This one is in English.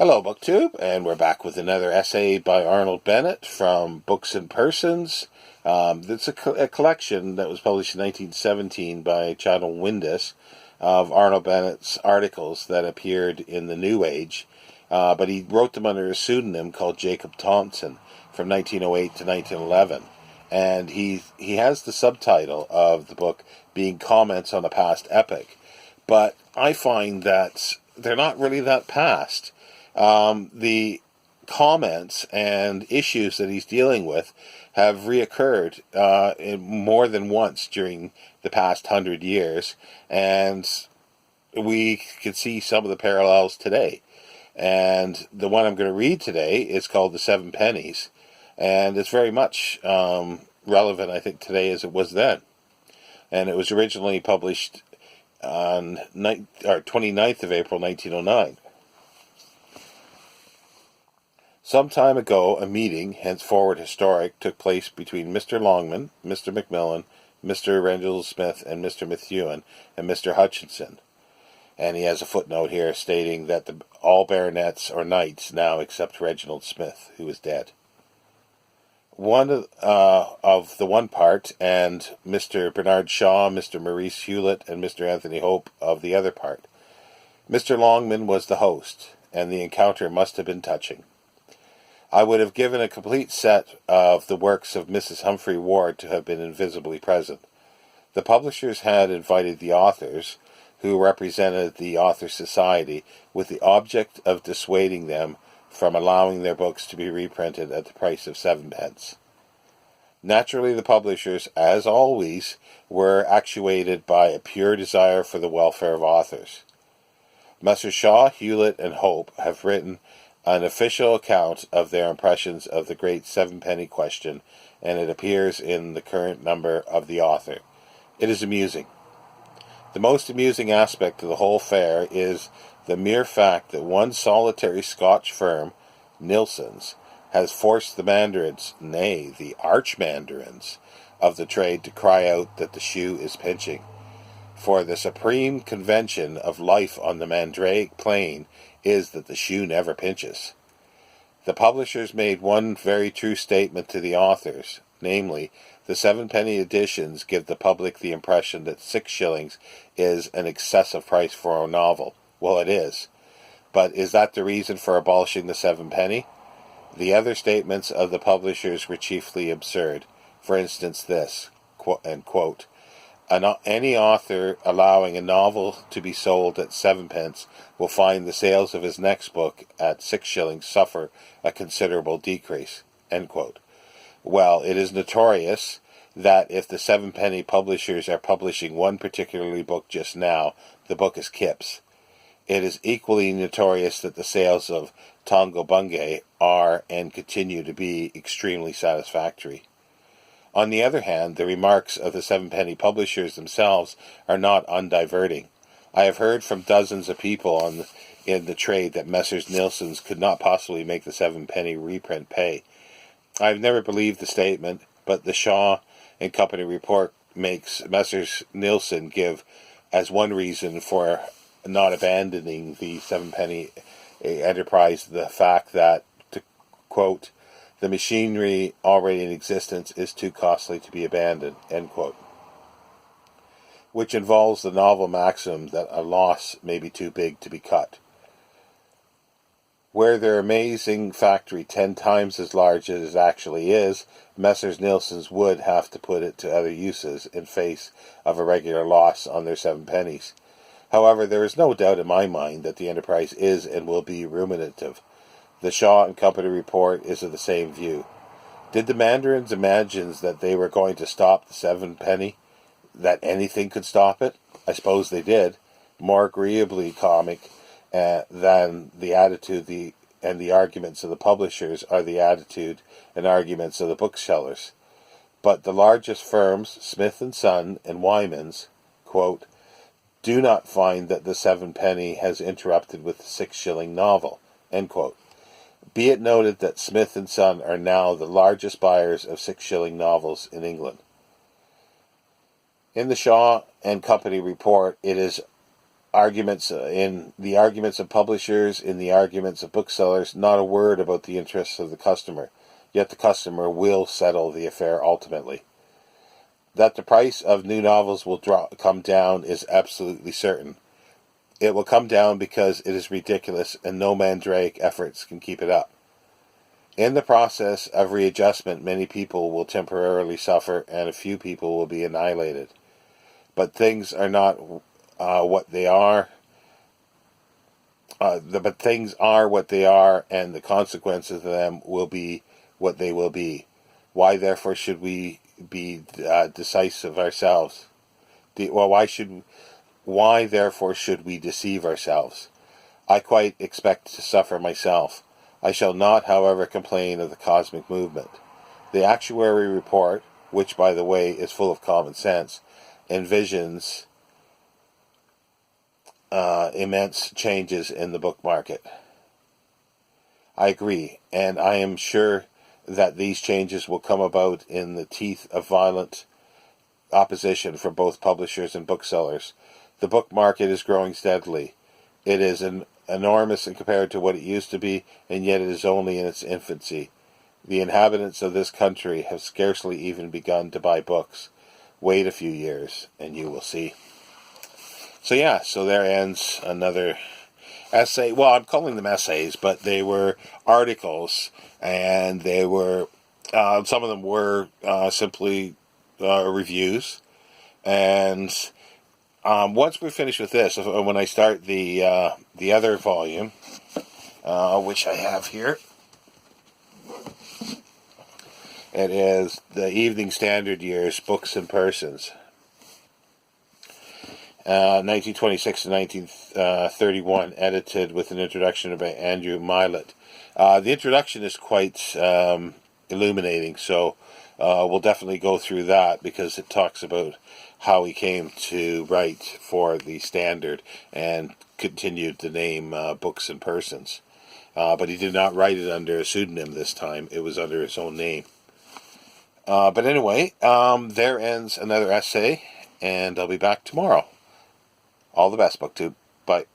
Hello, BookTube, and we're back with another essay by Arnold Bennett from Books and Persons. It's a collection that was published in 1917 by Channel Windus of Arnold Bennett's articles that appeared in the New Age, but he wrote them under a pseudonym called Jacob Thompson from 1908 to 1911. And he has the subtitle of the book being Comments on a Past Epic, but I find that they're not really that past. The comments and issues that he's dealing with have reoccurred more than once during the past 100 years, and we can see some of the parallels today. And the one I'm going to read today is called The Sevenpennies, and it's very much relevant, I think, today as it was then. And it was originally published on 29th of April, 1909. Some time ago, a meeting, henceforward historic, took place between Mr. Longman, Mr. Macmillan, Mr. Reginald Smith, and Mr. Methuen, and Mr. Hutchinson. And he has a footnote here stating that all baronets or knights now except Reginald Smith, who is dead. One of the one part, and Mr. Bernard Shaw, Mr. Maurice Hewlett, and Mr. Anthony Hope of the other part. Mr. Longman was the host, and the encounter must have been touching. I would have given a complete set of the works of Mrs. Humphrey Ward to have been invisibly present. The publishers had invited the authors, who represented the Authors' Society, with the object of dissuading them from allowing their books to be reprinted at the price of 7 pence. Naturally, the publishers, as always, were actuated by a pure desire for the welfare of authors. Messrs. Shaw, Hewlett, and Hope have written an official account of their impressions of the great 7-penny question, and it appears in the current number of the Author. It is amusing. The most amusing aspect of the whole affair is the mere fact that one solitary Scotch firm, Nilsson's, has forced the mandarins, nay, the arch-mandarins, of the trade to cry out that the shoe is pinching. For the supreme convention of life on the Mandrake Plain is that the shoe never pinches. The publishers made one very true statement to the authors, namely, the 7-penny editions give the public the impression that 6 shillings is an excessive price for a novel. Well, it is. But is that the reason for abolishing the 7-penny? The other statements of the publishers were chiefly absurd. For instance, this, and quote, any author allowing a novel to be sold at 7 pence will find the sales of his next book at 6 shillings suffer a considerable decrease. End quote. Well, it is notorious that if the 7-penny publishers are publishing one particular book just now, the book is Kip's. It is equally notorious that the sales of Tongo Bungay are and continue to be extremely satisfactory. On the other hand, the remarks of the 7-penny publishers themselves are not undiverting. I have heard from dozens of people in the trade that Messrs. Nilsson's could not possibly make the 7-penny reprint pay. I have never believed the statement, but the Shaw and Company report makes Messrs. Nilsson give as one reason for not abandoning the 7-penny enterprise the fact that, to quote, the machinery already in existence is too costly to be abandoned, end quote. Which involves the novel maxim that a loss may be too big to be cut. Where their amazing factory 10 times as large as it actually is, Messrs. Nilsson's would have to put it to other uses in face of a regular loss on their 7 pennies. However, there is no doubt in my mind that the enterprise is and will be ruminative. The Shaw and Company report is of the same view. Did the mandarins imagine that they were going to stop the 7-penny? That anything could stop it? I suppose they did. More agreeably comic than the attitude and the arguments of the publishers are the attitude and arguments of the booksellers. But the largest firms, Smith & Son and Wyman's, quote, do not find that the 7-penny has interrupted with the 6-shilling novel, end quote. Be it noted that Smith & Son are now the largest buyers of 6-shilling novels in England. In the Shaw and Company report, it is arguments in the arguments of publishers, in the arguments of booksellers, not a word about the interests of the customer. Yet the customer will settle the affair ultimately. That the price of new novels will come down is absolutely certain. It will come down because it is ridiculous and no mandrake efforts can keep it up. In the process of readjustment, many people will temporarily suffer and a few people will be annihilated. But things are not what they are. But things are what they are, and the consequences of them will be what they will be. Why, therefore, should we be decisive ourselves? Why, therefore, should we deceive ourselves? I quite expect to suffer myself. I shall not, however, complain of the cosmic movement. The actuary report, which, by the way, is full of common sense, envisions immense changes in the book market. I agree, and I am sure that these changes will come about in the teeth of violent opposition from both publishers and booksellers. The book market is growing steadily. It is enormous compared to what it used to be, and yet it is only in its infancy. The inhabitants of this country have scarcely even begun to buy books. Wait a few years, and you will see. So there ends another essay. Well, I'm calling them essays, but they were articles, and they were, some of them were simply reviews. And once we're finished with this, when I start the other volume, which I have here, it is the Evening Standard Years, Books and Persons. 1926 to 1931, edited with an introduction by Andrew Milet. The introduction is quite illuminating, so we'll definitely go through that because it talks about how he came to write for the Standard and continued to name Books and Persons. But he did not write it under a pseudonym this time. It was under his own name. But anyway, there ends another essay, and I'll be back tomorrow. All the best, BookTube. Bye.